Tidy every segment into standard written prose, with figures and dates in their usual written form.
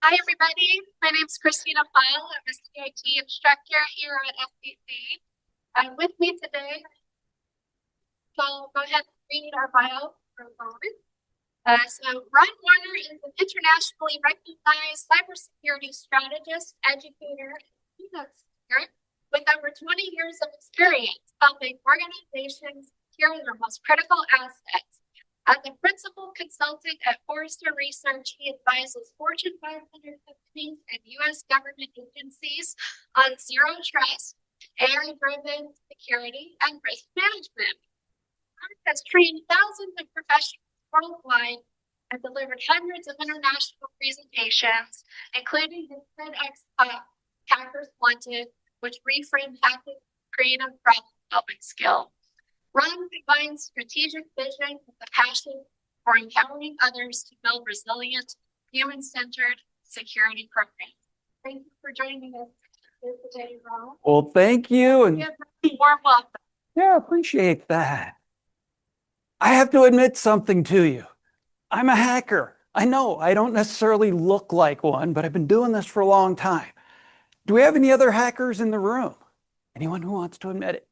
Hi, everybody. My name is Christina File. I'm a CIT instructor here at FCC. With me today, so I'll go ahead and read our bio for a moment. So Ron Woerner is an internationally recognized cybersecurity strategist, educator, and Keynote speaker with over 20 years of experience helping organizations secure their most critical assets. As a principal consultant at Forrester Research, he advises Fortune 500 companies and U.S. government agencies on zero trust, AI-driven security, and risk management. Mark has trained thousands of professionals worldwide and delivered hundreds of international presentations, including his TEDx talk, Hackers Wanted, which reframed hacking creative problem-solving skill. Ron combines strategic vision with a passion for empowering others to build resilient, human-centered security programs. Thank you for joining us here today, Ron. Well, thank you. And warm welcome. yeah, appreciate that. I have to admit something to you. I'm a hacker. I know I don't necessarily look like one, but I've been doing this for a long time. Do we have any other hackers in the room? Anyone who wants to admit it?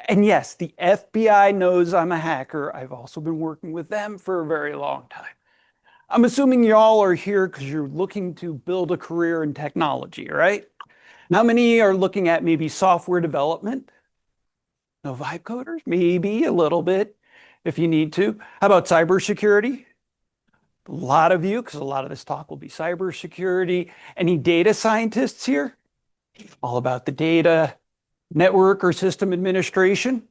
And yes, the FBI knows I'm a hacker. I've also been working with them for a very long time. I'm assuming y'all are here because you're looking to build a career in technology, right? How many are looking at maybe software development? No vibe coders? Maybe a little bit if you need to. How about cybersecurity? A lot of you, because a lot of this talk will be cybersecurity. Any data scientists here? All about the data, network or system administration.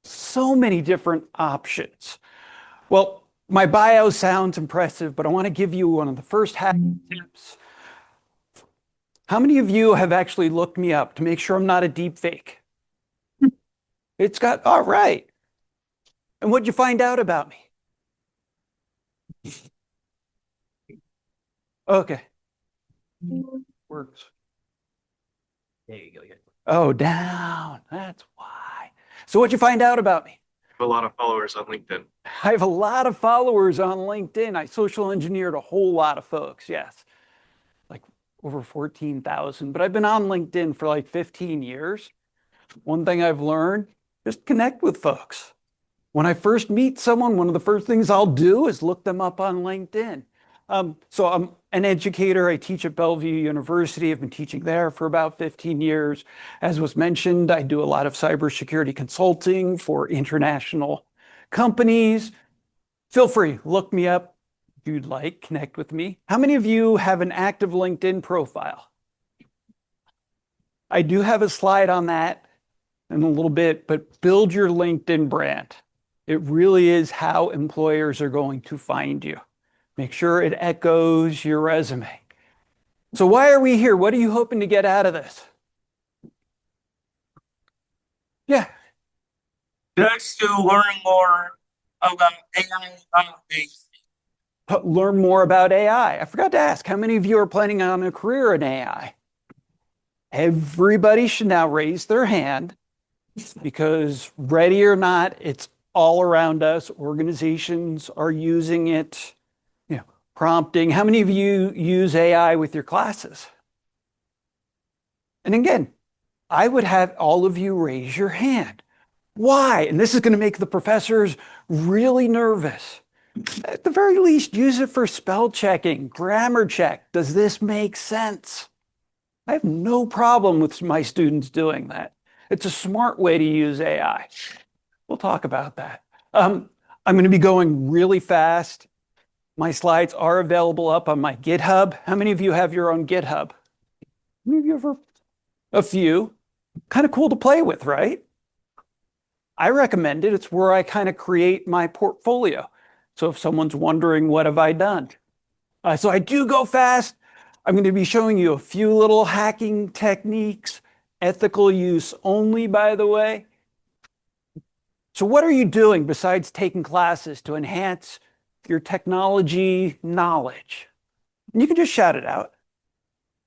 So many different options. Well, my bio sounds impressive, but I want to give you one of the first hacking tips. How many of you have actually looked me up to make sure I'm not a deep fake? It's got, all right. And what'd you find out about me? Okay. Works. There you go. Oh, down. That's why. So what'd you find out about me? I have a lot of followers on LinkedIn. I have a lot of followers on LinkedIn. I social engineered a whole lot of folks. Yes. Like over 14,000. But I've been on LinkedIn for like 15 years. One thing I've learned, just connect with folks. When I first meet someone, one of the first things I'll do is look them up on LinkedIn. So I'm an educator. I teach at Bellevue University. I've been teaching there for about 15 years. As was mentioned, I do a lot of cybersecurity consulting for international companies. Feel free, look me up if you'd like, connect with me. How many of you have an active LinkedIn profile? I do have a slide on that in a little bit, but build your LinkedIn brand. It really is how employers are going to find you. Make sure it echoes your resume. So why are we here? What are you hoping to get out of this? Yeah. Just to learn more about AI nowadays. Learn more about AI. I forgot to ask, how many of you are planning on a career in AI? Everybody should now raise their hand because ready or not, it's all around us. Organizations are using it, prompting. How many of you use AI with your classes? And again, I would have all of you raise your hand. Why? And this is going to make the professors really nervous. At the very least, use it for spell checking, grammar check. Does this make sense? I have no problem with my students doing that. It's a smart way to use AI. We'll talk about that. I'm going to be going really fast. My slides are available up on my GitHub. How many of you have your own GitHub? Any of you ever? A few. Kind of cool to play with, right? I recommend it. It's where I kind of create my portfolio. So if someone's wondering, what have I done? So I do go fast. I'm going to be showing you a few little hacking techniques, ethical use only, by the way. So what are you doing besides taking classes to enhance your technology knowledge? And you can just shout it out.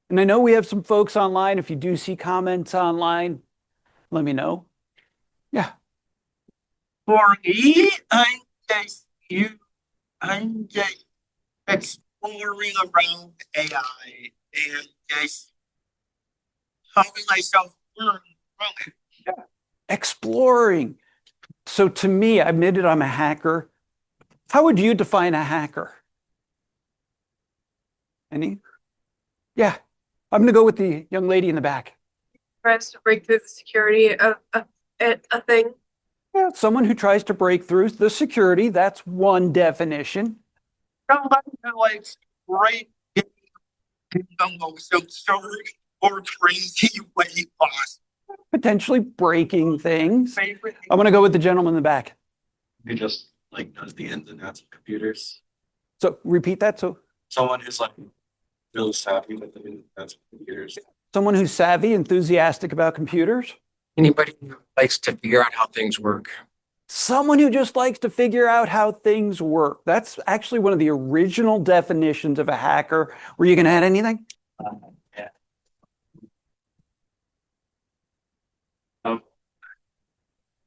And I know we have some folks online. If you do see comments online, let me know. Yeah. For me, I just exploring around AI and just helping myself learn from it. Exploring. So to me, I admitted I'm a hacker. How would you define a hacker? Any? Yeah. I'm going to go with the young lady in the back. Tries to break through the security of a thing. Yeah, someone who tries to break through the security. That's one definition. Somebody who likes great the most absurd or crazy way possible. Potentially breaking things. Favorite I'm going to go with the gentleman in the back. Who just like knows the ins and outs of computers. So repeat that. So Someone who's like really savvy with the ins and outs of computers. someone who's savvy, enthusiastic about computers. Anybody who likes to figure out how things work. Someone who just likes to figure out how things work. That's actually one of the original definitions of a hacker. Were you going to add anything? Yeah.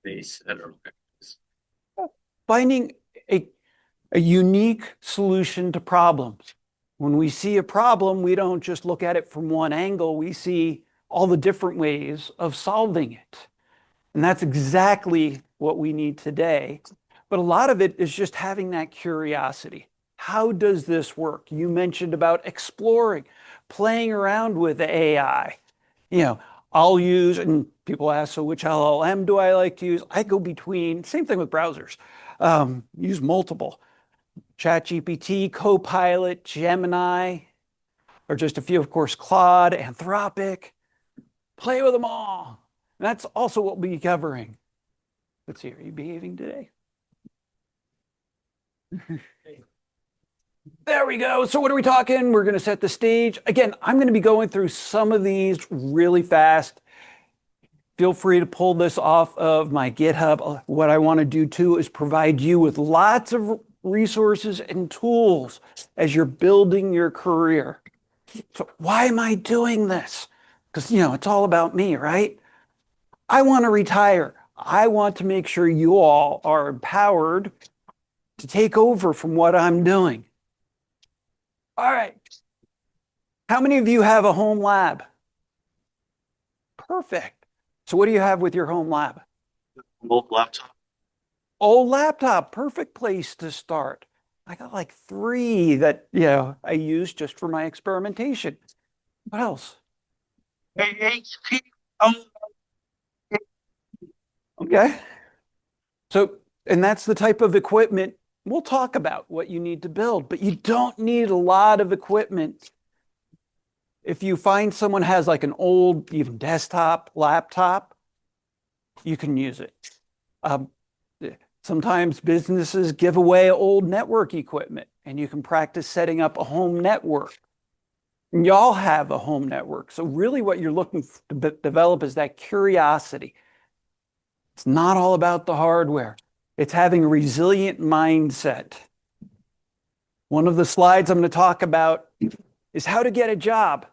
They said, Finding a unique solution to problems. When we see a problem, we don't just look at it from one angle. We see all the different ways of solving it. And that's exactly what we need today. But a lot of it is just having that curiosity. How does this work? You mentioned about exploring, playing around with AI. You know, I'll use, and people ask, so which LLM do I like to use? I go between, same thing with browsers, use multiple. ChatGPT, Copilot, Gemini, or just a few, of course, Claude, Anthropic. Play with them all. And that's also what we'll be covering. Let's see, are you behaving today? There we go. So what are we talking? We're going to set the stage. Again, I'm going to be going through some of these really fast. Feel free to pull this off of my GitHub. What I want to do too is provide you with lots of resources and tools as you're building your career. So why am I doing this? Because, it's all about me, right? I want to retire. I want to make sure you all are empowered to take over from what I'm doing. All right. How many of you have a home lab? Perfect. So what do you have with your home lab? old laptop. Old laptop, perfect place to start. I got like 3 that, I use just for my experimentation. What else? HP. Okay. So, and that's the type of equipment we'll talk about what you need to build, but you don't need a lot of equipment. If you find someone has like an old, even desktop, laptop, you can use it. Sometimes businesses give away old network equipment and you can practice setting up a home network. And y'all have a home network. So really what you're looking to develop is that curiosity. It's not all about the hardware. It's having a resilient mindset. One of the slides I'm going to talk about is how to get a job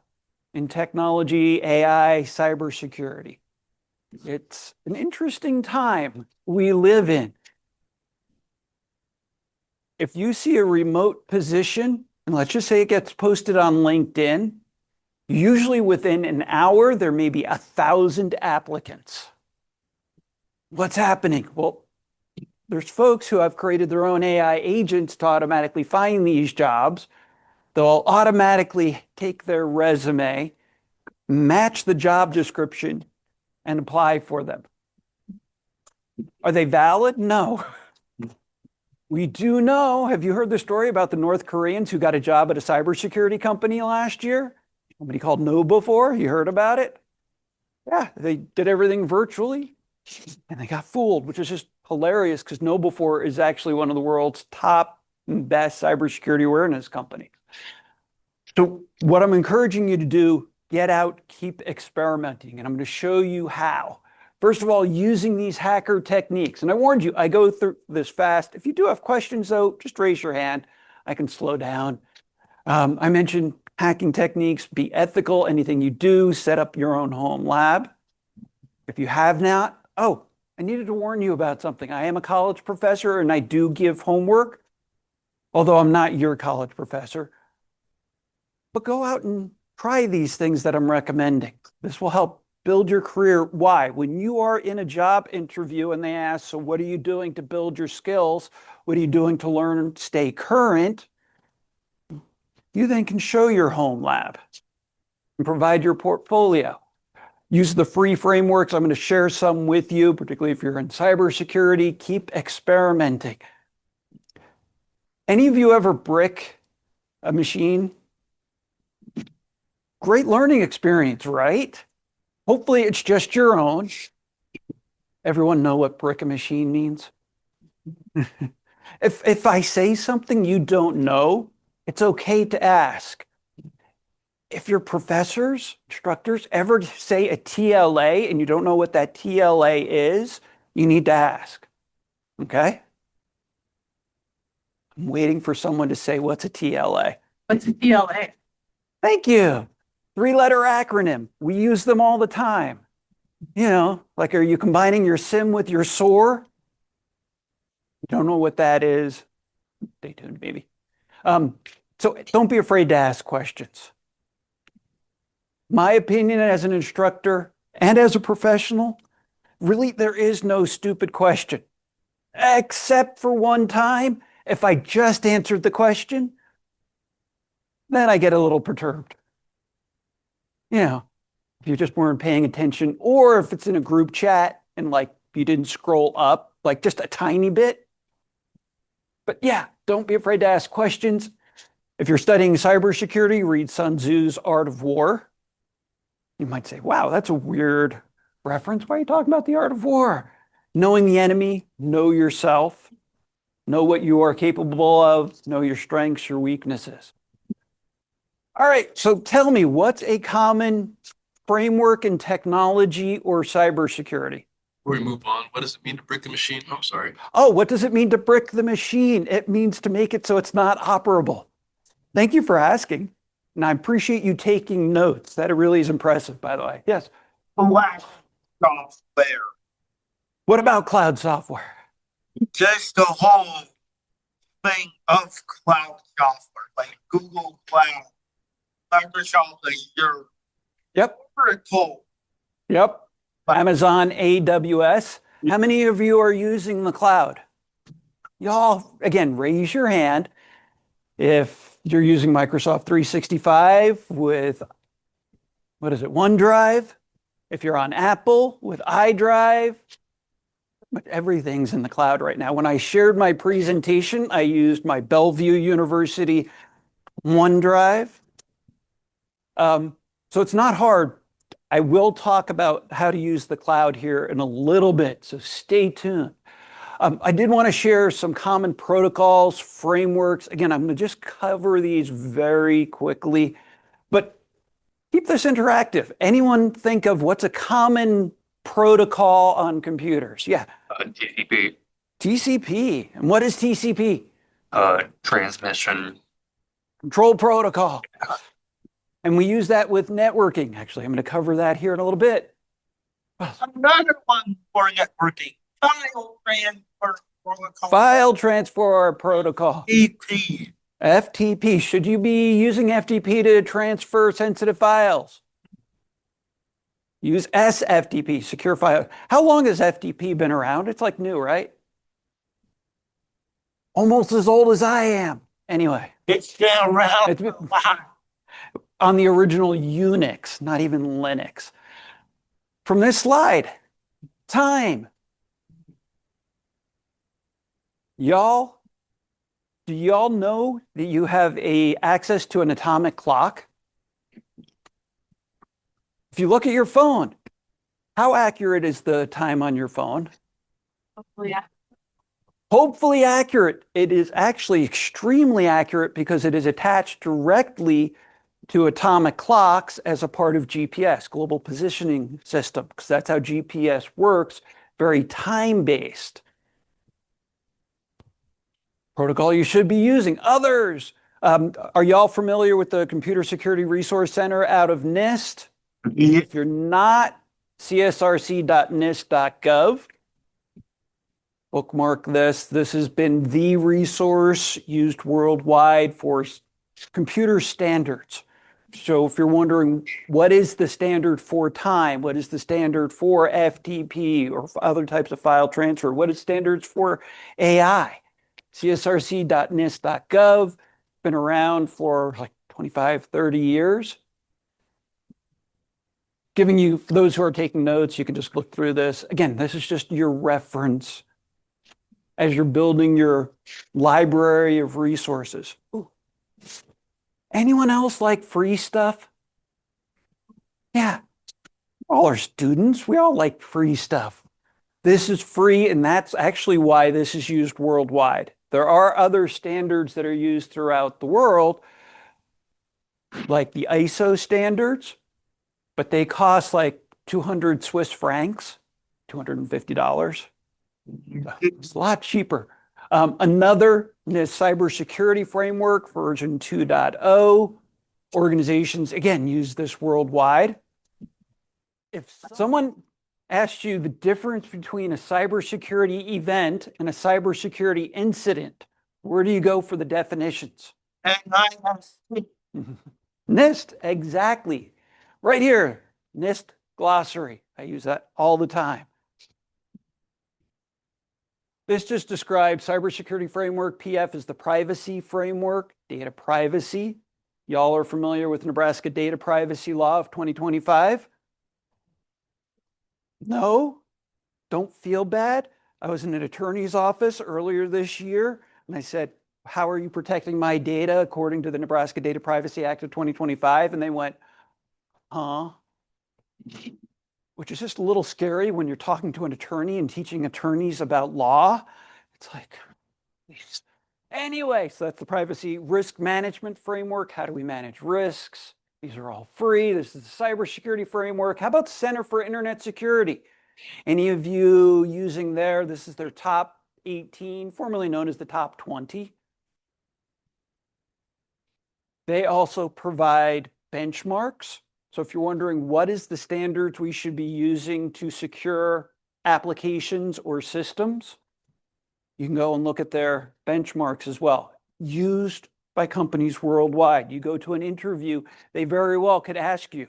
in technology, AI, cybersecurity. It's an interesting time we live in. If you see a remote position, and let's just say it gets posted on LinkedIn, usually within an hour, there may be 1,000 applicants. What's happening? Well, there's folks who have created their own AI agents to automatically find these jobs. They'll automatically take their resume, match the job description, and apply for them. Are they valid? No. We do know, have you heard the story about the North Koreans who got a job at a cybersecurity company last year? Somebody called KnowBe4, you heard about it? Yeah, they did everything virtually and they got fooled, which is just hilarious because KnowBe4 is actually one of the world's top and best cybersecurity awareness companies. So what I'm encouraging you to do, get out, keep experimenting, and I'm going to show you how. First of all, using these hacker techniques. And I warned you, I go through this fast. If you do have questions, though, just raise your hand. I can slow down. I mentioned hacking techniques, be ethical. Anything you do, set up your own home lab. If you have not, I needed to warn you about something. I am a college professor and I do give homework, although I'm not your college professor. but go out and try these things that I'm recommending. This will help build your career. Why? When you are in a job interview and they ask, so what are you doing to build your skills? What are you doing to learn and stay current? You then can show your home lab and provide your portfolio. Use the free frameworks. I'm going to share some with you, particularly if you're in cybersecurity. Keep experimenting. Any of you ever brick a machine? Great learning experience, right? Hopefully it's just your own. Everyone know what brick a machine means? If I say something you don't know, it's okay to ask. If your professors, instructors ever say a TLA and you don't know what that TLA is, you need to ask. Okay? I'm waiting for someone to say, what's a TLA? What's a DLA? Thank you. 3-letter acronym. We use them all the time. You know, like, are you combining your sim with your SOAR? You don't know what that is? Stay tuned, maybe. So don't be afraid to ask questions. My opinion as an instructor and as a professional, really, there is no stupid question. Except for one time, if I just answered the question, then I get a little perturbed. You know, if you just weren't paying attention, or if it's in a group chat and like you didn't scroll up, like just a tiny bit. But yeah, don't be afraid to ask questions. If you're studying cybersecurity, read Sun Tzu's Art of War. You might say, wow, that's a weird reference. Why are you talking about the art of war? Knowing the enemy, know yourself, know what you are capable of, know your strengths, your weaknesses. All right, so tell me, what's a common framework in technology or cybersecurity? Before we move on, what does it mean to brick the machine? Oh, sorry. Oh, what does it mean to brick the machine? It means to make it so it's not operable. Thank you for asking. And I appreciate you taking notes. That really is impressive, by the way. Yes. Black software. What about cloud software? Just the whole thing of cloud software, like Google Cloud, Microsoft Azure, Yep. Oracle. Yep. Amazon AWS. How many of you are using the cloud? Y'all, again, raise your hand if you're using Microsoft 365 with, what is it, OneDrive? If you're on Apple with iDrive. But everything's in the cloud right now. When I shared my presentation, I used my Bellevue University OneDrive. So it's not hard. I will talk about how to use the cloud here in a little bit, so stay tuned. I did want to share some common protocols, frameworks. Again, I'm going to just cover these very quickly, but keep this interactive. Anyone think of what's a common protocol on computers? Yeah. TCP, TCP. And what is TCP? transmission. Control protocol. And we use that with networking. Actually, I'm going to cover that here in a little bit. Another one for networking, file transfer protocol. File transfer protocol. FTP. FTP. Should you be using FTP to transfer sensitive files? Use SFTP, secure file. How long has FTP been around? It's like new, right? Almost as old as I am. Anyway. It's been around It's been- a while. On the original Unix, not even Linux. From this slide, time. Y'all, do y'all know that you have access to an atomic clock? If you look at your phone, how accurate is the time on your phone? Hopefully, yeah. Hopefully accurate. It is actually extremely accurate because it is attached directly to atomic clocks as a part of GPS, Global Positioning System, because that's how GPS works, very time-based. Protocol you should be using. Others. Are y'all familiar with the Computer Security Resource Center out of NIST? If you're not, csrc.nist.gov. Bookmark this. This has been the resource used worldwide for computer standards. So if you're wondering, what is the standard for time? What is the standard for FTP or other types of file transfer? What is standards for AI? csrc.nist.gov, been around for like 25, 30 years. Giving you, for those who are taking notes, you can just look through this. Again, this is just your reference as you're building your library of resources. Ooh. Anyone else like free stuff? Yeah, all our students, we all like free stuff. This is free, and that's actually why this is used worldwide. There are other standards that are used throughout the world, like the ISO standards, but they cost like 200 Swiss francs, $250. It's a lot cheaper. Another is cybersecurity framework, version 2.0. Organizations, again, use this worldwide. If someone asked you the difference between a cybersecurity event and a cybersecurity incident, where do you go for the definitions? NIST, exactly. Right here, NIST glossary. I use that all the time. This just describes cybersecurity framework. PF is the privacy framework, data privacy. Y'all are familiar with Nebraska data privacy law of 2025? No? Don't feel bad? I was in an attorney's office earlier this year, and I said, how are you protecting my data according to the Nebraska Data Privacy Act of 2025? And they went, huh? Which is just a little scary when you're talking to an attorney and teaching attorneys about law. It's like, please. Anyway, so that's the privacy risk management framework. How do we manage risks? These are all free. This is the cybersecurity framework. How about the Center for Internet Security? Any of you using there? This is their top 18, formerly known as the top 20. They also provide benchmarks. So if you're wondering what is the standards we should be using to secure applications or systems, you can go and look at their benchmarks as well, used by companies worldwide. You go to an interview, they very well could ask you,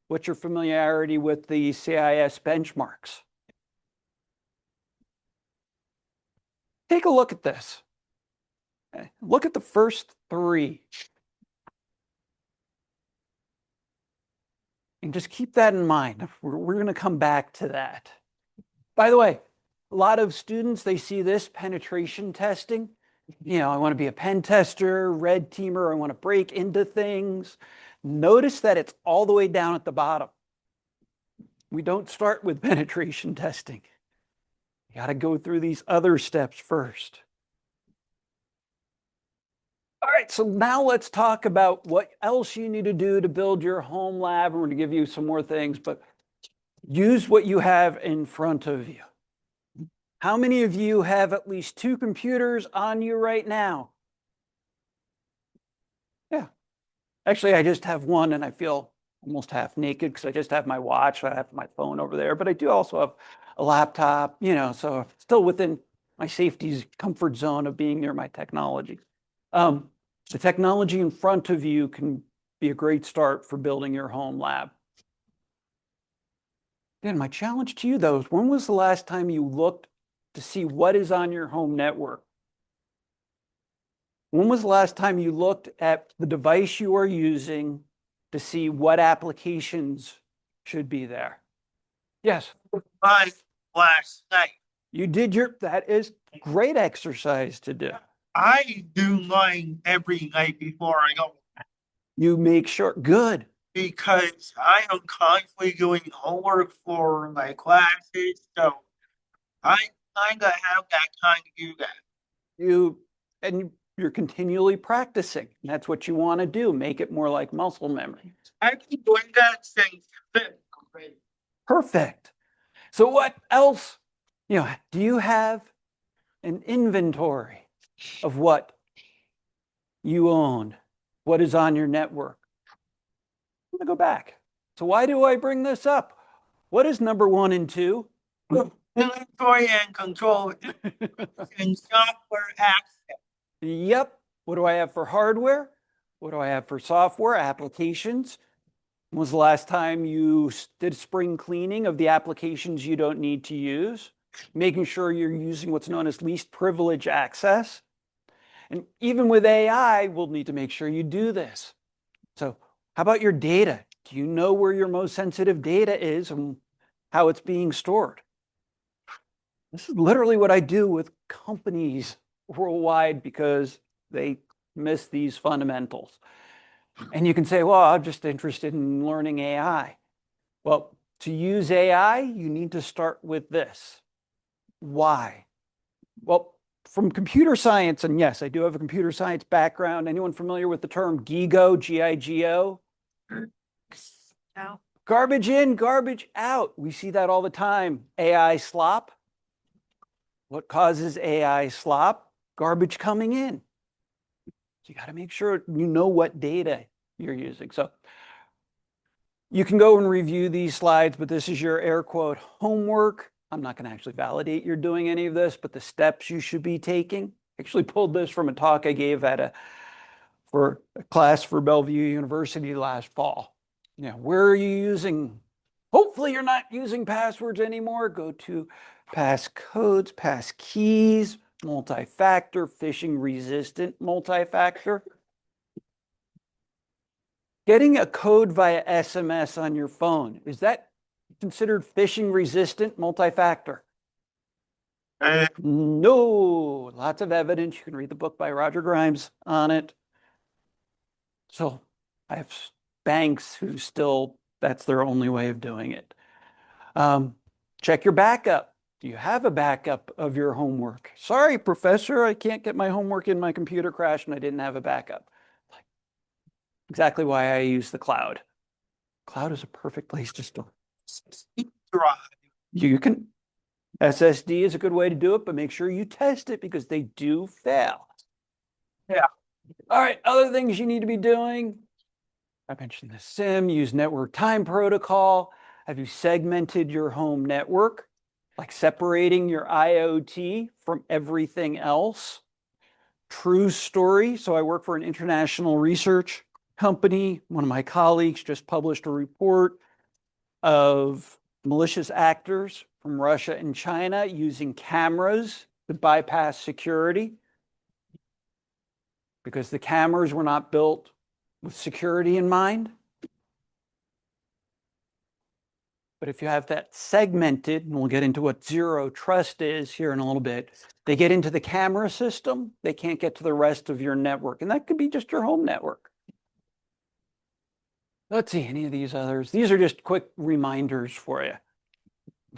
what's your familiarity with the CIS benchmarks? Take a look at this. Look at the first three. And just keep that in mind. We're going to come back to that. By the way, a lot of students, they see this penetration testing. You know, I want to be a pen tester, red teamer, I want to break into things. Notice that it's all the way down at the bottom. We don't start with penetration testing. You got to go through these other steps first. All right, so now let's talk about what else you need to do to build your home lab. We're going to give you some more things, but use what you have in front of you. How many of you have at least 2 computers on you right now? Yeah. Actually, I just have one and I feel almost half naked because I just have my watch. I have my phone over there, but I do also have a laptop, you know, so still within my safety comfort zone of being near my technology. The technology in front of you can be a great start for building your home lab. Then my challenge to you, though, is when was the last time you looked to see what is on your home network? When was the last time you looked at the device you are using to see what applications should be there? Yes. Mine last night. You did that is great exercise to do. I do mine every night before I go You make sure, good. because I am constantly doing homework for my classes, so I kind of have that time to do that. You're continually practicing. That's what you want to do. Make it more like muscle memory. I've been doing that since 5th grade. Perfect. So what else? You know, do you have an inventory of what you own, what is on your network? I'm going to go back. So why do I bring this up? What is number 1 and 2? Inventory and control and software access. Yep. What do I have for hardware? What do I have for software? Applications. When was the last time you did spring cleaning of the applications you don't need to use? Making sure you're using what's known as least privilege access. And even with AI, we'll need to make sure you do this. So how about your data? Do you know where your most sensitive data is and how it's being stored? This is literally what I do with companies worldwide because they miss these fundamentals. And you can say, well, I'm just interested in learning AI. Well, to use AI, you need to start with this. Why? Well, from computer science, and yes, I do have a computer science background. Anyone familiar with the term GIGO, G-I-G-O? No. Garbage in, garbage out. We see that all the time. AI slop. What causes AI slop? Garbage coming in. So you got to make sure you know what data you're using. So you can go and review these slides, but this is your air quote homework. I'm not going to actually validate you're doing any of this, but the steps you should be taking. I actually pulled this from a talk I gave for a class for Bellevue University last fall. You know, where are you using? Hopefully you're not using passwords anymore. Go to passcodes, passkeys, multi-factor, phishing resistant multi-factor. Getting a code via SMS on your phone, is that considered phishing resistant multi-factor? No, lots of evidence. You can read the book by Roger Grimes on it. So I have banks who still, that's their only way of doing it. Check your backup. Do you have a backup of your homework? Sorry, professor, I can't get my homework in, my computer crashed and I didn't have a backup. Exactly why I use the cloud. Cloud is a perfect place to store. You can, SSD is a good way to do it, but make sure you test it because they do fail. Yeah. All right, other things you need to be doing. I mentioned the SIM, use network time protocol. Have you segmented your home network? Like separating your IoT from everything else? True story. So I work for an international research company. One of my colleagues just published a report of malicious actors from Russia and China using cameras to bypass security because the cameras were not built with security in mind. But if you have that segmented, and we'll get into what zero trust is here in a little bit, they get into the camera system, they can't get to the rest of your network. And that could be just your home network. Let's see, any of these others? These are just quick reminders for you.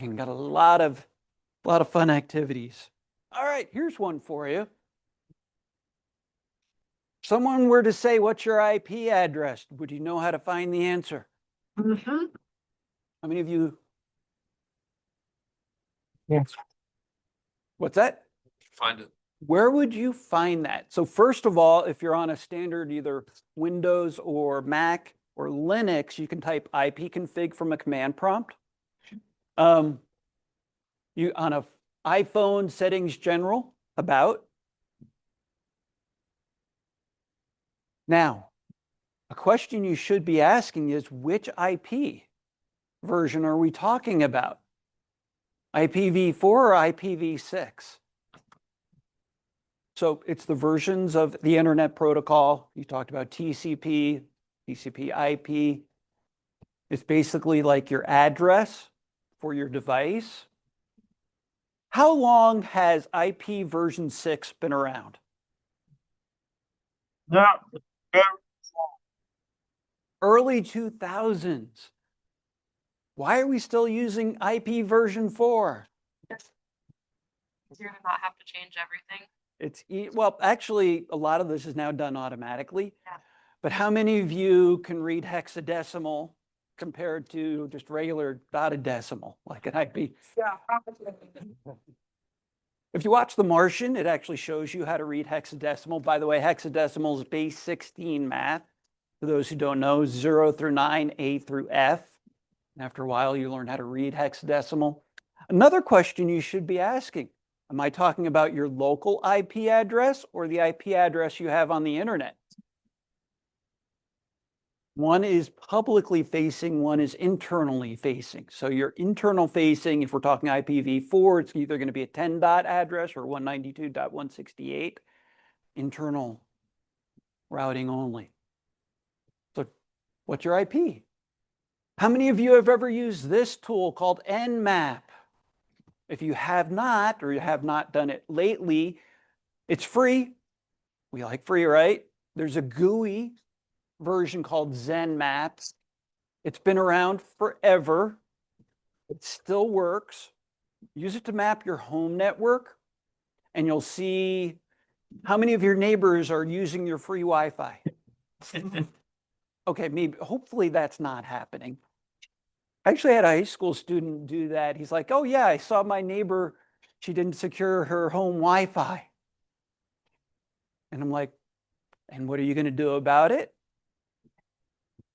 You've got a lot of fun activities. All right, here's one for you. If someone were to say, what's your IP address? Would you know how to find the answer? Mm-hmm. How many of you? Yes. What's that? Find it. Where would you find that? So first of all, if you're on a standard either Windows or Mac or Linux, you can type ipconfig from a command prompt. You on a iPhone settings general about. Now, a question you should be asking is which IP version are we talking about? IPv4 or IPv6? So it's the versions of the internet protocol. You talked about TCP, TCP/IP. It's basically like your address for your device. How long has IP version 6 been around? Not very Early 2000s. Why are we still using IP version 4? You're gonna not have to change everything. Well, actually, a lot of this is now done automatically. Yeah. But how many of you can read hexadecimal compared to just regular dotted decimal, like an IP? Yeah. If you watch The Martian, it actually shows you how to read hexadecimal. By the way, hexadecimal is base 16 math. For those who don't know, 0 through 9, A through F. And after a while, you learn how to read hexadecimal. Another question you should be asking, am I talking about your local IP address or the IP address you have on the internet? One is publicly facing, one is internally facing. So your internal facing, if we're talking IPv4, it's either going to be a 10 dot address or 192.168. Internal routing only. So what's your IP? How many of you have ever used this tool called Nmap? If you have not, or you have not done it lately, it's free. We like free, right? There's a GUI version called ZenMaps. It's been around forever. It still works. Use it to map your home network, and you'll see how many of your neighbors are using your free Wi-Fi. Okay, maybe, hopefully that's not happening. I actually had a high school student do that. He's like, oh yeah, I saw my neighbor, she didn't secure her home Wi-Fi. And I'm like, and what are you going to do about it?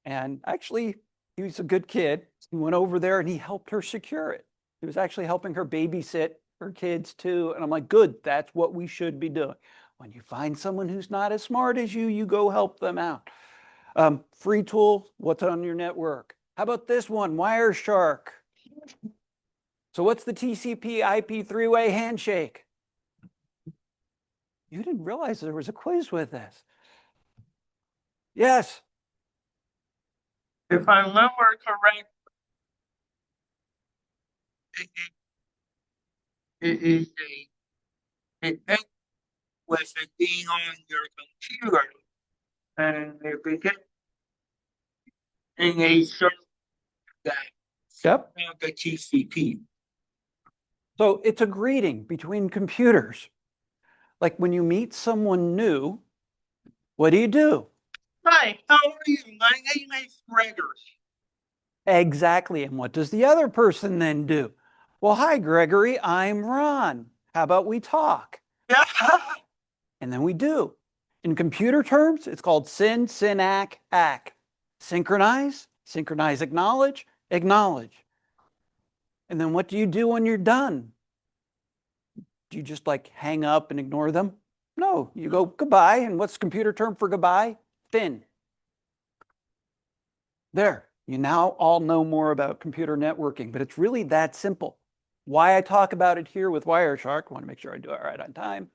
And actually, he was a good kid. He went over there and he helped her secure it. He was actually helping her babysit her kids too. And I'm like, good, that's what we should be doing. When you find someone who's not as smart as you go help them out. Free tool, what's on your network? How about this one, Wireshark? So what's the TCP IP three-way handshake? You didn't realize there was a quiz with this. Yes. If I remember correct, it is it ends with it being on your computer, and it begins in a certain that Yep. the TCP. So it's a greeting between computers. Like when you meet someone new, what do? Hi, how are you? My name is Gregory. Exactly. And what does the other person then do? Well, hi, Gregory, I'm Ron. How about we talk? Yeah. And then we do. In computer terms, it's called synac, ack. Synchronize, acknowledge, acknowledge. And then what do you do when you're done? Do you just like hang up and ignore them? No, you go goodbye. And what's the computer term for goodbye? Fin. There, you now all know more about computer networking, but it's really that simple. Why I talk about it here with Wireshark, I want to make sure I do it right on time.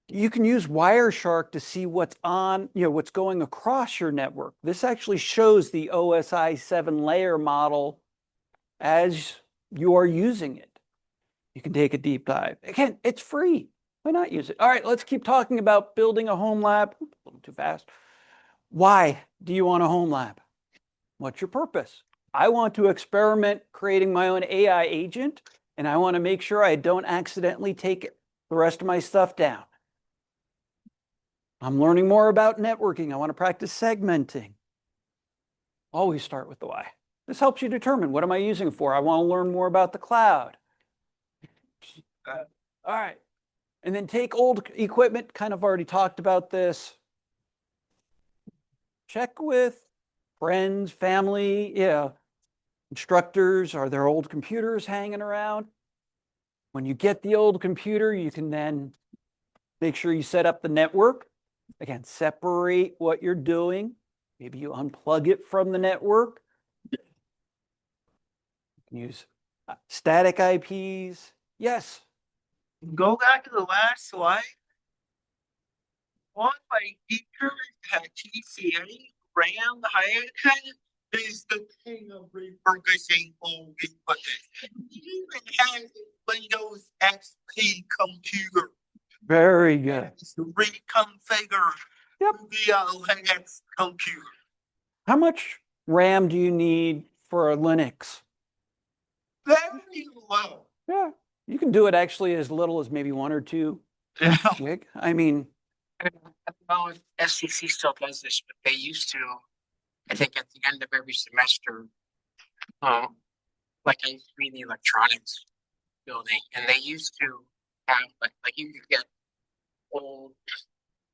You can use Wireshark to see what's on, what's going across your network. This actually shows the OSI 7-layer model as you are using it. You can take a deep dive. Again, it's free. Why not use it? All right, let's keep talking about building a home lab. A little too fast. Why do you want a home lab? What's your purpose? I want to experiment creating my own AI agent, and I want to make sure I don't accidentally take the rest of my stuff down. I'm learning more about networking. I want to practice segmenting. Always start with the why. This helps you determine, what am I using it for? I want to learn more about the cloud. All right. And then take old equipment, kind of already talked about this. Check with friends, family, instructors. Are there old computers hanging around? When you get the old computer, you can then make sure you set up the network. Again, separate what you're doing. Maybe you unplug it from the network. You can use static IPs. Yes. Go back to the last slide. One of my teachers at TCA, Ram Hayek, is the king of repurposing old equipment. He even has a Windows XP computer. Very good. It's reconfigured via Linux computer. How much RAM do you need for a Linux? Very low. Yeah, you can do it actually as little as maybe 1 or 2 gig. I mean, I don't know if SCC still does this, but they used to, I think at the end of every semester, like I used to be in the electronics building, and they used to have, like you could get old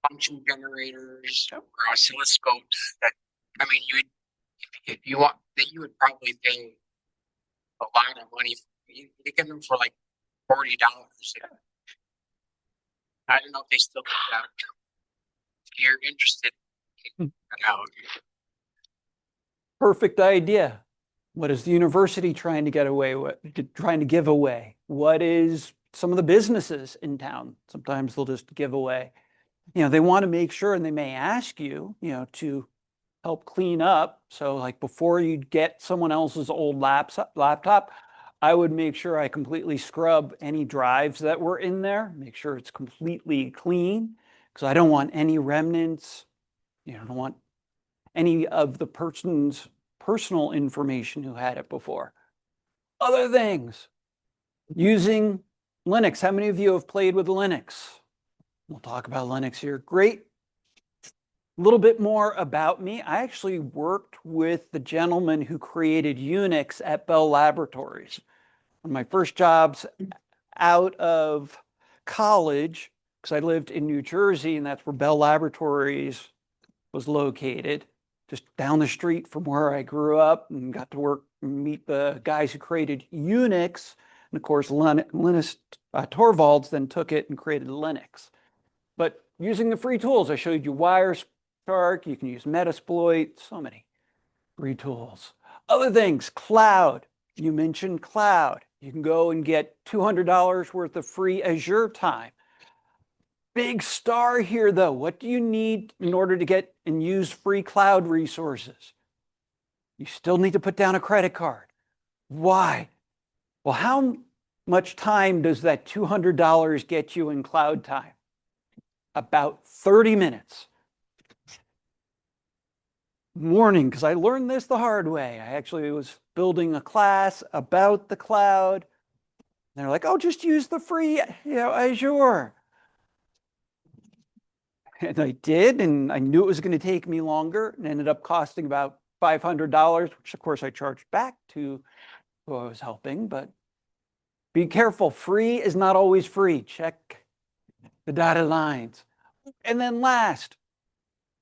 function generators or oscilloscopes that, I mean, you would, if you want, that you would probably pay a lot of money. You could get them for like $40. I don't know if they still do that. If you're interested, check that out. Perfect idea. What is the university trying to get away with, trying to give away? What is some of the businesses in town? Sometimes they'll just give away. They want to make sure, and they may ask you, to help clean up. So like before you get someone else's old laptop, I would make sure I completely scrub any drives that were in there, make sure it's completely clean, because I don't want any remnants. I don't want any of the person's personal information who had it before. Other things, using Linux. How many of you have played with Linux? We'll talk about Linux here. Great. A little bit more about me. I actually worked with the gentleman who created Unix at Bell Laboratories. One of my first jobs out of college, because I lived in New Jersey, and that's where Bell Laboratories was located, just down the street from where I grew up, and got to work and meet the guys who created Unix. And of course, Linus Torvalds then took it and created Linux. But using the free tools, I showed you Wireshark, you can use Metasploit, so many free tools. Other things, cloud. You mentioned cloud. You can go and get $200 worth of free Azure time. Big star here, though. What do you need in order to get and use free cloud resources? You still need to put down a credit card. Why? Well, how much time does that $200 get you in cloud time? About 30 minutes. Warning, because I learned this the hard way. I actually was building a class about the cloud. And they're like, oh, just use the free Azure. And I did, and I knew it was going to take me longer, and ended up costing about $500, which of course I charged back to who I was helping. But be careful, free is not always free. Check the dotted lines. And then last,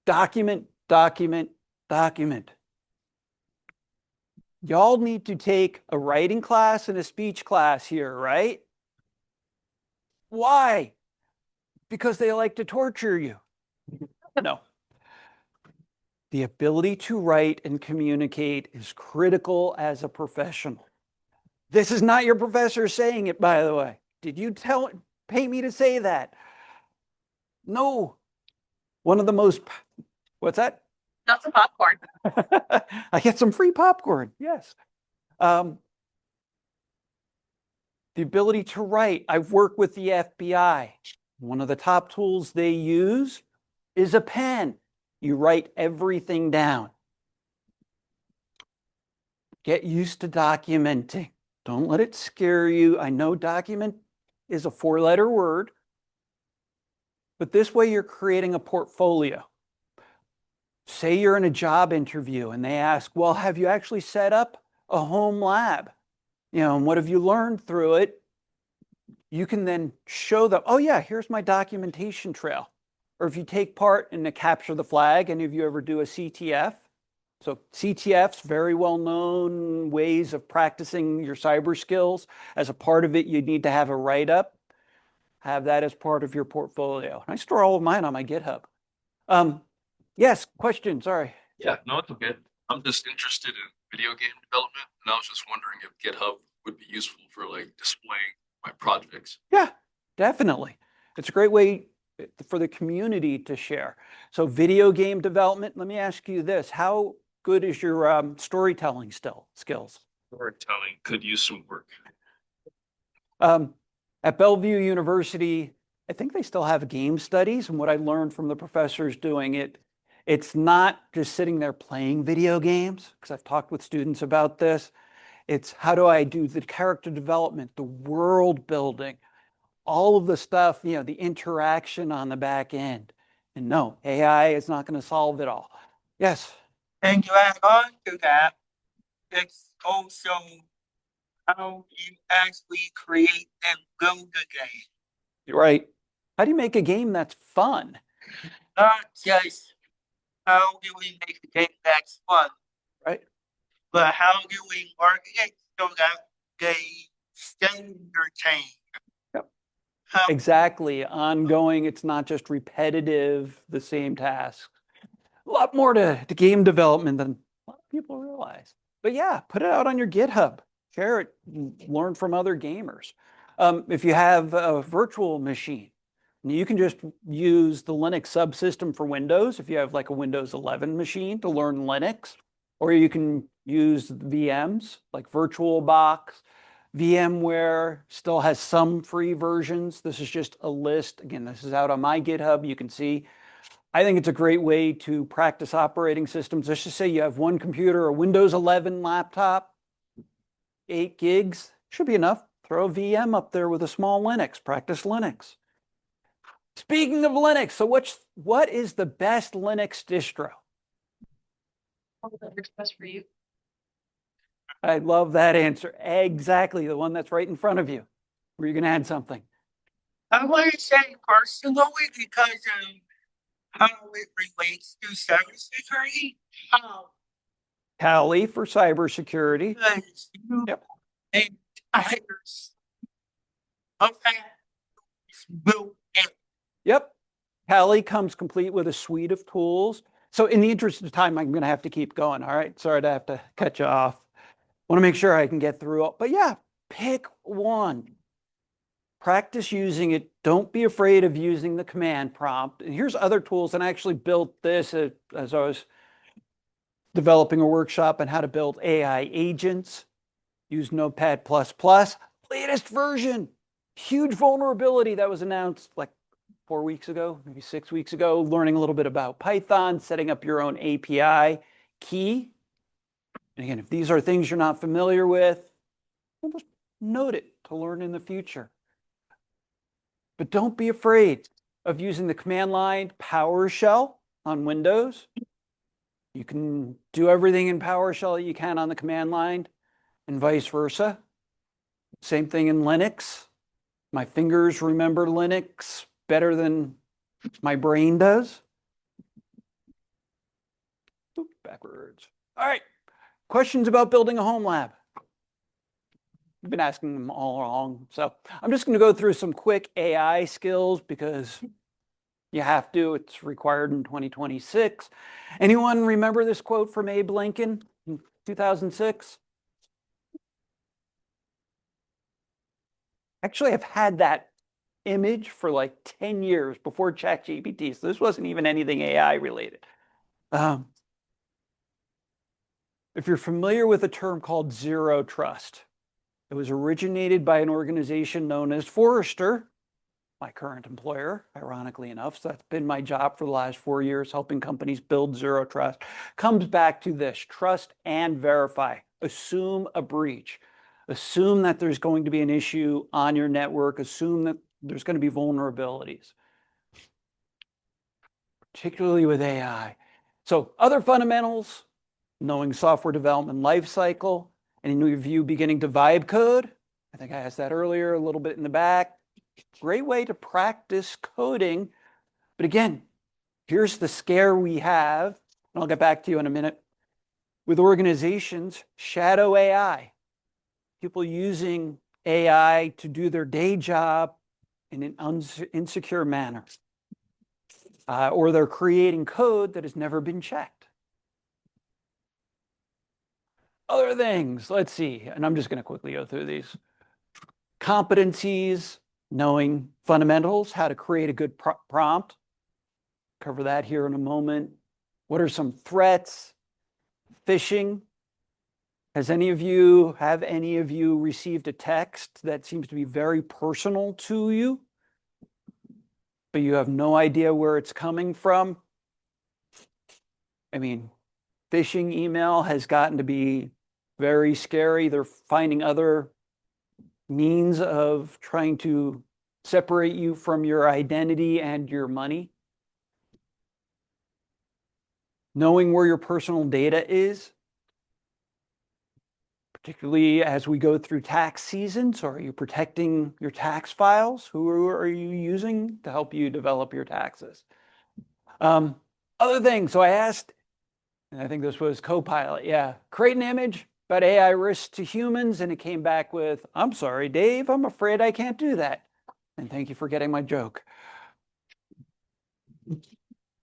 document, document, document. Y'all need to take a writing class and a speech class here, right? Why? Because they like to torture you. No. The ability to write and communicate is critical as a professional. This is not your professor saying it, by the way. Did you pay me to say that? No. One of the most, what's that? Not some popcorn. I get some free popcorn, yes. The ability to write. I've worked with the FBI. One of the top tools they use is a pen. You write everything down. Get used to documenting. Don't let it scare you. I know document is a 4-letter word, but this way you're creating a portfolio. Say you're in a job interview and they ask, well, have you actually set up a home lab? And what have you learned through it? You can then show them, oh yeah, here's my documentation trail. Or if you take part in the capture the flag, any of you ever do a CTF? So CTF's very well-known ways of practicing your cyber skills. As a part of it, you need to have a write-up. Have that as part of your portfolio. I store all of mine on my GitHub. Yes, question, sorry. Yeah, no, it's okay. I'm just interested in video game development, and I was just wondering if GitHub would be useful for like displaying my projects. Yeah, definitely. It's a great way for the community to share. So video game development, let me ask you this. How good is your storytelling skills? Storytelling could use some work. At Bellevue University, I think they still have game studies, and what I learned from the professors doing it, it's not just sitting there playing video games, because I've talked with students about this. It's how do I do the character development, the world building, all of the stuff, the interaction on the back end. And no, AI is not going to solve it all. Yes. And to add on to that, it's also how you actually create and build the game. You're right. How do you make a game that's fun? Not just how do we make a game that's fun, Right. but how do we market it so that they stay entertained? Yep. How Exactly. Ongoing. It's not just repetitive, the same tasks. A lot more to game development than people realize. But yeah, put it out on your GitHub, share it, learn from other gamers. If you have a virtual machine, you can just use the Linux subsystem for Windows if you have like a Windows 11 machine to learn Linux, or you can use VMs like VirtualBox. VMware still has some free versions. This is just a list. Again, this is out on my GitHub. You can see. I think it's a great way to practice operating systems. Let's just say you have one computer, a Windows 11 laptop, 8 gigs, should be enough. Throw a VM up there with a small Linux, practice Linux. Speaking of Linux, so what is the best Linux distro? Whatever's best for you. I love that answer. Exactly, the one that's right in front of you. Were you going to add something? I want to say personally because of how it relates to cybersecurity. How Kali for cybersecurity. because you Yep. and tires of that built in. Yep. Kali comes complete with a suite of tools. So in the interest of time, I'm going to have to keep going. All right. Sorry to have to cut you off. Want to make sure I can get through it. But yeah, pick one. Practice using it. Don't be afraid of using the command prompt. And here's other tools. And I actually built this as I was developing a workshop on how to build AI agents. Use Notepad++. Latest version. Huge vulnerability that was announced like 4 weeks ago, maybe 6 weeks ago. Learning a little bit about Python, setting up your own API key. And again, if these are things you're not familiar with, just note it to learn in the future. But don't be afraid of using the command line PowerShell on Windows. You can do everything in PowerShell that you can on the command line and vice versa. Same thing in Linux. My fingers remember Linux better than my brain does. Oops, backwards. All right. Questions about building a home lab? I've been asking them all along. So I'm just going to go through some quick AI skills because you have to. It's required in 2026. Anyone remember this quote from Abe Lincoln in 2006? Actually, I've had that image for like 10 years before ChatGPT. So this wasn't even anything AI related. If you're familiar with a term called zero trust, it was originated by an organization known as Forrester, my current employer, ironically enough. So that's been my job for the last 4 years, helping companies build zero trust. Comes back to this: trust and verify. Assume a breach. Assume that there's going to be an issue on your network. Assume that there's going to be vulnerabilities, particularly with AI. So other fundamentals: knowing software development lifecycle. Any of you beginning to vibe code? I think I asked that earlier, a little bit in the back. Great way to practice coding. But again, here's the scare we have, and I'll get back to you in a minute. With organizations, shadow AI. People using AI to do their day job in an insecure manner. Or they're creating code that has never been checked. Other things, let's see, and I'm just going to quickly go through these. Competencies, knowing fundamentals, how to create a good prompt. Cover that here in a moment. What are some threats? Phishing. Have any of you received a text that seems to be very personal to you, but you have no idea where it's coming from? I mean, phishing email has gotten to be very scary. They're finding other means of trying to separate you from your identity and your money. Knowing where your personal data is, particularly as we go through tax season. So are you protecting your tax files? Who are you using to help you develop your taxes? Other things. So I asked, and I think this was Copilot. Yeah, create an image about AI risks to humans. And it came back with, I'm sorry, Dave, I'm afraid I can't do that. And thank you for getting my joke.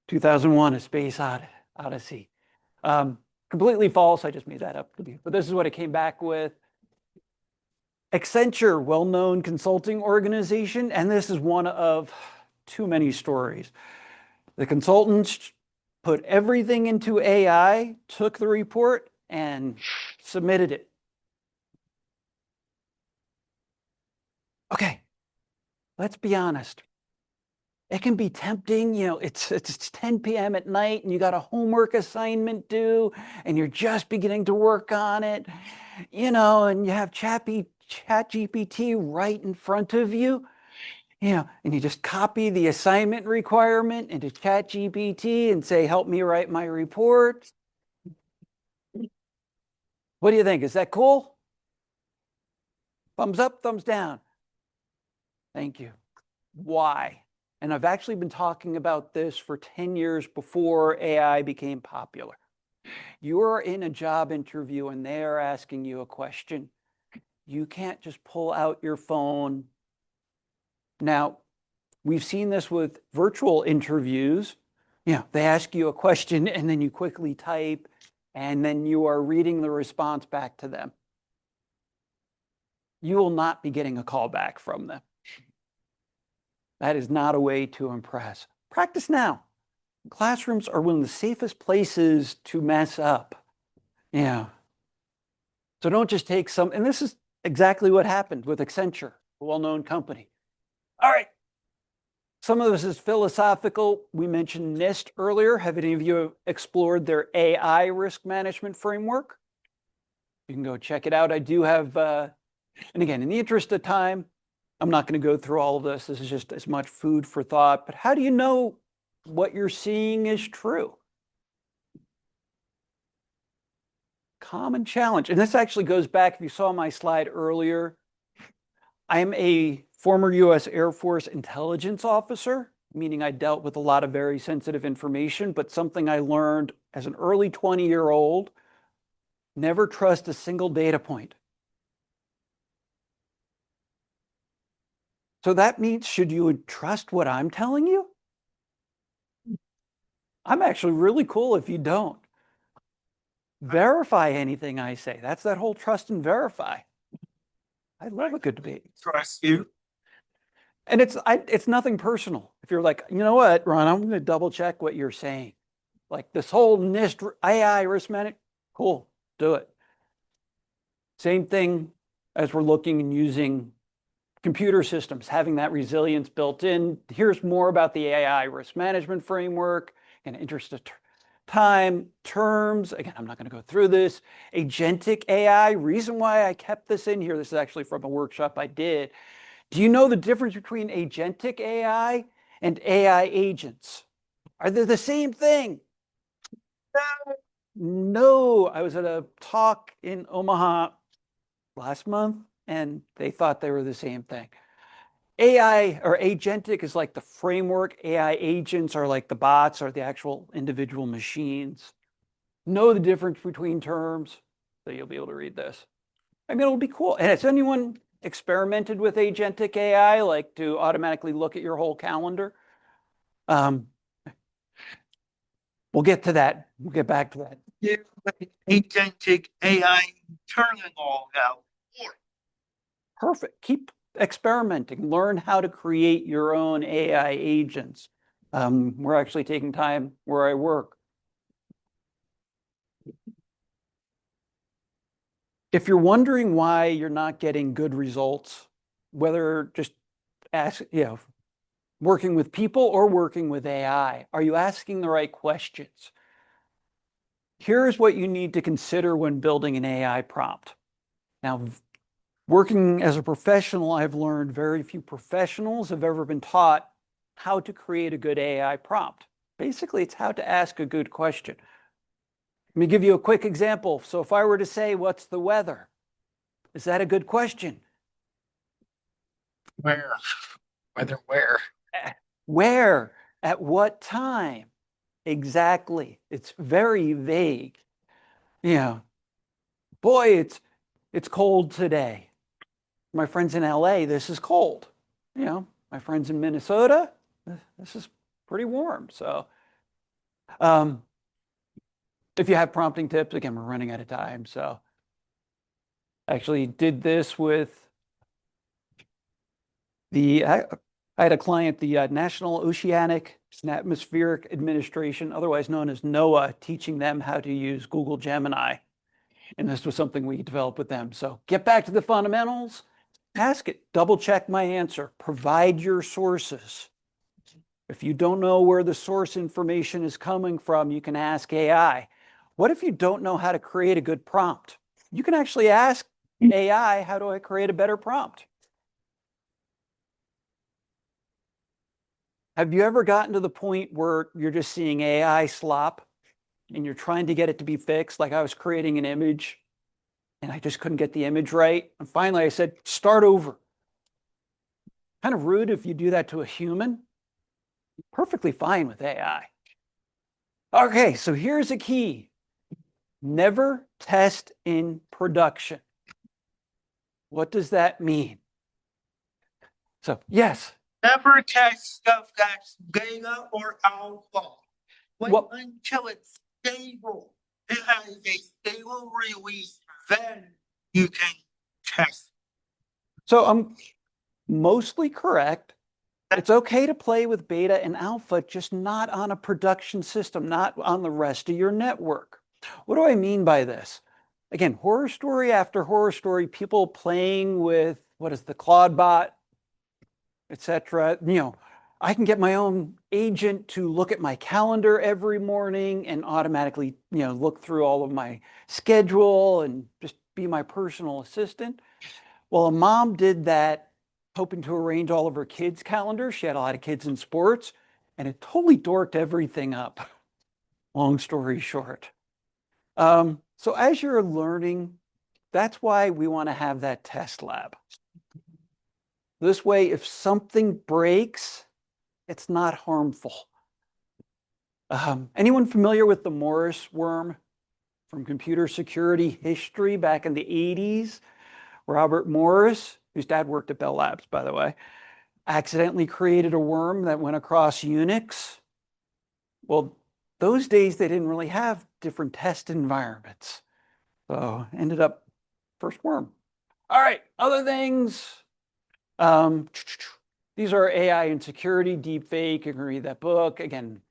2001, A Space Odyssey. Completely false. I just made that up. But this is what it came back with. Accenture, well-known consulting organization, and this is one of too many stories. The consultants put everything into AI, took the report, and submitted it. Okay, let's be honest. It can be tempting, it's 10 p.m. at night and you got a homework assignment due and you're just beginning to work on it, and you have ChatGPT right in front of you, and you just copy the assignment requirement into ChatGPT and say, help me write my report. What do you think? Is that cool? Thumbs up, thumbs down. Thank you. Why? And I've actually been talking about this for 10 years before AI became popular. You're in a job interview and they're asking you a question. You can't just pull out your phone. Now, we've seen this with virtual interviews. They ask you a question and then you quickly type and then you are reading the response back to them. You will not be getting a call back from them. That is not a way to impress. Practice now. Classrooms are one of the safest places to mess up. So don't just take some, and this is exactly what happened with Accenture, a well-known company. All right. Some of this is philosophical. We mentioned NIST earlier. Have any of you explored their AI risk management framework? You can go check it out. I do have, and again, in the interest of time, I'm not going to go through all of this. This is just as much food for thought. But how do you know what you're seeing is true? Common challenge. And this actually goes back, if you saw my slide earlier, I'm a former US Air Force intelligence officer, meaning I dealt with a lot of very sensitive information, but something I learned as an early 20-year-old, never trust a single data point. So that means, should you trust what I'm telling you? I'm actually really cool if you don't. Verify anything I say. That's that whole trust and verify. I love a good debate. Trust you. And it's nothing personal. If you're like, you know what, Ron, I'm going to double check what you're saying. Like this whole NIST AI risk management, cool, do it. Same thing as we're looking and using computer systems, having that resilience built in. Here's more about the AI risk management framework in interest of time, terms. Again, I'm not going to go through this. Agentic AI, reason why I kept this in here, this is actually from a workshop I did. Do you know the difference between agentic AI and AI agents? Are they the same thing? No. I was at a talk in Omaha last month and they thought they were the same thing. AI or agentic is like the framework. AI agents are like the bots or the actual individual machines. Know the difference between terms, so you'll be able to read this. I mean, it'll be cool. And has anyone experimented with agentic AI, like to automatically look at your whole calendar? We'll get to that. We'll get back to that. Yeah, agentic AI turning all out. Perfect. Keep experimenting. Learn how to create your own AI agents. We're actually taking time where I work. If you're wondering why you're not getting good results, whether just working with people or working with AI, are you asking the right questions? Here's what you need to consider when building an AI prompt. Now, working as a professional, I've learned very few professionals have ever been taught how to create a good AI prompt. Basically, it's how to ask a good question. Let me give you a quick example. So if I were to say, what's the weather? Is that a good question? Where? Whether where? Where? At what time? Exactly. It's very vague. Boy, it's cold today. My friends in LA, this is cold. My friends in Minnesota, this is pretty warm. So If you have prompting tips, again, we're running out of time. So actually did this with I had a client, the National Oceanic and Atmospheric Administration, otherwise known as NOAA, teaching them how to use Google Gemini. And this was something we developed with them. So get back to the fundamentals, ask it, double check my answer, provide your sources. If you don't know where the source information is coming from, you can ask AI. What if you don't know how to create a good prompt? You can actually ask AI, how do I create a better prompt? Have you ever gotten to the point where you're just seeing AI slop and you're trying to get it to be fixed? Like I was creating an image and I just couldn't get the image right. And finally I said, start over. Kind of rude if you do that to a human. Perfectly fine with AI. Okay, so here's a key. Never test in production. What does that mean? So, yes. Never test stuff that's beta or alpha. Wait Well- until it's stable. It has a stable release, then you can test. So I'm mostly correct. It's okay to play with beta and alpha, just not on a production system, not on the rest of your network. What do I mean by this? Again, horror story after horror story, people playing with, what is the Claude bot, etc. You know, I can get my own agent to look at my calendar every morning and automatically, look through all of my schedule and just be my personal assistant. Well, a mom did that hoping to arrange all of her kids' calendars. She had a lot of kids in sports, and it totally dorked everything up. Long story short. So as you're learning, that's why we want to have that test lab. This way, if something breaks, it's not harmful. Anyone familiar with the Morris worm from computer security history back in the 80s? Robert Morris, whose dad worked at Bell Labs, by the way, accidentally created a worm that went across Unix. Well, those days they didn't really have different test environments. So ended up first worm. All right, other things. These are AI and security, deepfake. You can read that book. Again,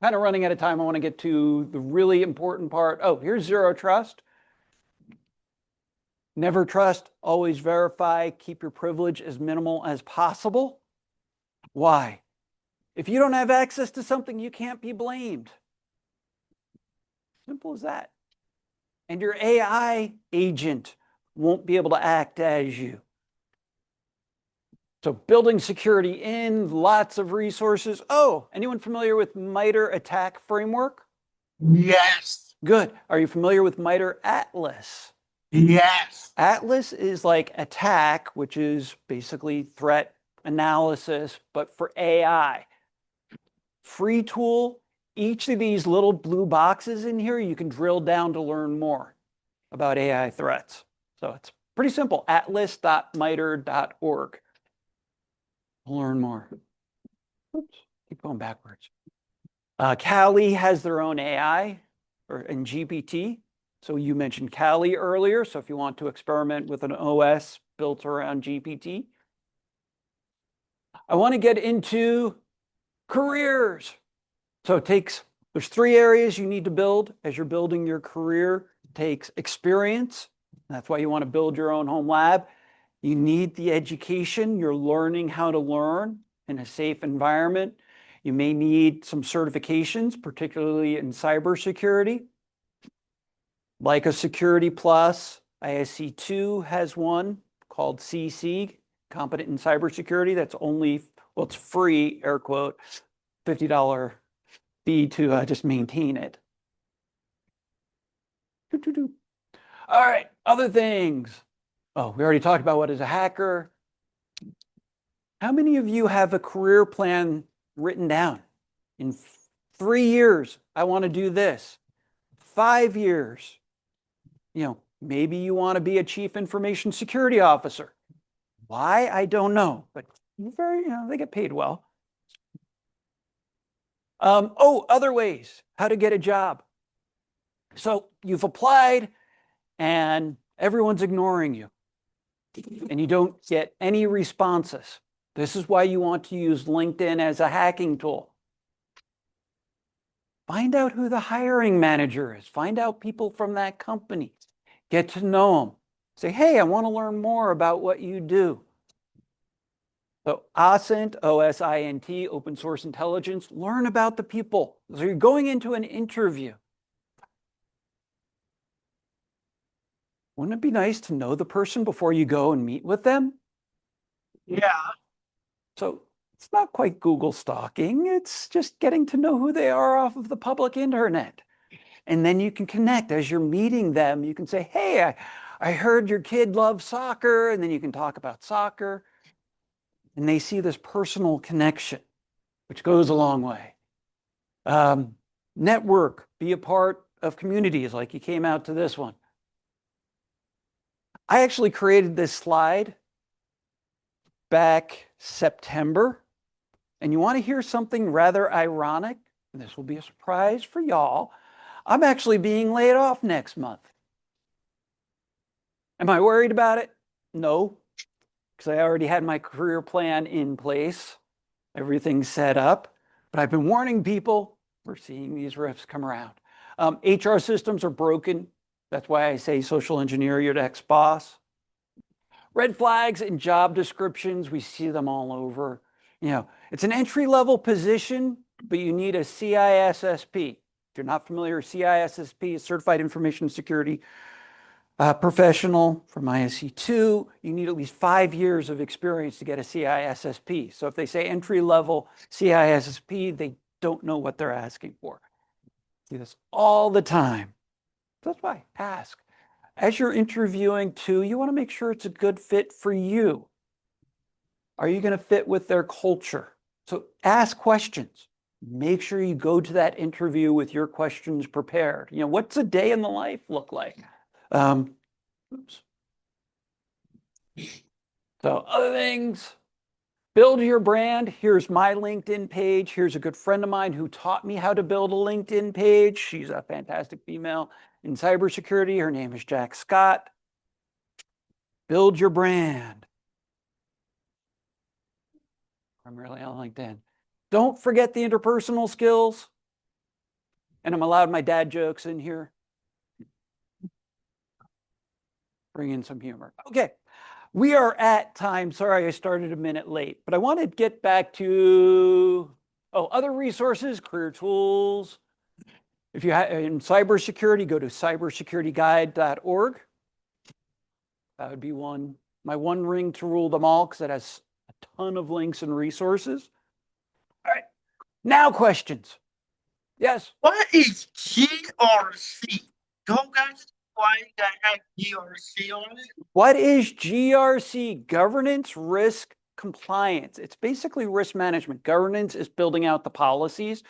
kind of running out of time. I want to get to the really important part. Oh, here's zero trust. Never trust, always verify, keep your privilege as minimal as possible. Why? If you don't have access to something, you can't be blamed. Simple as that. And your AI agent won't be able to act as you. So building security in, lots of resources. Oh, anyone familiar with MITRE ATT&CK framework? Yes. Good. Are you familiar with MITRE ATLAS? Yes. Atlas is like attack, which is basically threat analysis, but for AI. Free tool, each of these little blue boxes in here, you can drill down to learn more about AI threats. So it's pretty simple, atlas.mitre.org. Learn more. Oops, keep going backwards. Kali has their own AI and GPT. So you mentioned Kali earlier. So if you want to experiment with an OS built around GPT. I want to get into careers. So there's 3 areas you need to build as you're building your career. It takes experience. That's why you want to build your own home lab. You need the education. You're learning how to learn in a safe environment. You may need some certifications, particularly in cybersecurity, like a Security Plus. ISC2 has one called CC, Competent in Cybersecurity. That's only, well, it's free, air quote, $50 fee to just maintain it. All right, other things. Oh, we already talked about what is a hacker. How many of you have a career plan written down? In 3 years, I want to do this. 5 years, maybe you want to be a chief information security officer. Why? I don't know, but they get paid well. Other ways, how to get a job. So you've applied and everyone's ignoring you and you don't get any responses. This is why you want to use LinkedIn as a hacking tool. Find out who the hiring manager is. Find out people from that company. Get to know them. Say, hey, I want to learn more about what you do. So OSINT, O-S-I-N-T, open source intelligence, learn about the people. So you're going into an interview. Wouldn't it be nice to know the person before you go and meet with them? Yeah. So it's not quite Google stalking. It's just getting to know who they are off of the public internet. And then you can connect as you're meeting them. You can say, hey, I heard your kid loves soccer. And then you can talk about soccer. And they see this personal connection, which goes a long way. Network, be a part of communities like you came out to this one. I actually created this slide back September. And you want to hear something rather ironic? And this will be a surprise for y'all. I'm actually being laid off next month. Am I worried about it? No, because I already had my career plan in place. Everything's set up. But I've been warning people, we're seeing these risks come around. HR systems are broken. That's why I say social engineer your next boss. Red flags in job descriptions, we see them all over. You know, it's an entry-level position, but you need a CISSP. If you're not familiar, CISSP is Certified Information Security Professional from ISC2. You need at least 5 years of experience to get a CISSP. So if they say entry-level CISSP, they don't know what they're asking for. See this all the time. That's why ask. As you're interviewing too, you want to make sure it's a good fit for you. Are you going to fit with their culture? So ask questions. Make sure you go to that interview with your questions prepared. You know, what's a day in the life look like? Oops. So other things, build your brand. Here's my LinkedIn page. Here's a good friend of mine who taught me how to build a LinkedIn page. She's a fantastic female in cybersecurity. Her name is Jack Scott. Build your brand. Primarily on LinkedIn. Don't forget the interpersonal skills. And I'm allowed my dad jokes in here. Bring in some humor. Okay, we are at time. Sorry, I started a minute late, but I want to get back to other resources, career tools. If you have in cybersecurity, go to cybersecurityguide.org. That would be my one ring to rule them all because it has a ton of links and resources. All right, now questions. Yes. What is GRC? Don't guys why that had GRC on it? What is GRC? Governance, risk, compliance. It's basically risk management. Governance is building out the policies.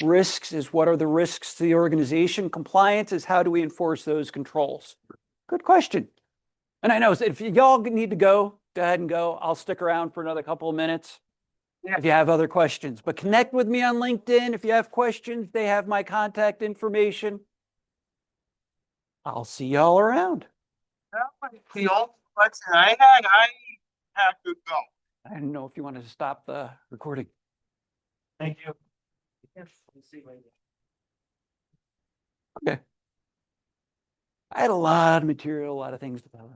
Risks is what are the risks to the organization. Compliance is how do we enforce those controls. Good question. And I know if y'all need to go ahead and go. I'll stick around for another couple of minutes if you have other questions. But connect with me on LinkedIn. If you have questions, they have my contact information. I'll see y'all around. The only question I have to go. I didn't know if you wanted to stop the recording. Thank you. Okay. I had a lot of material, a lot of things to cover.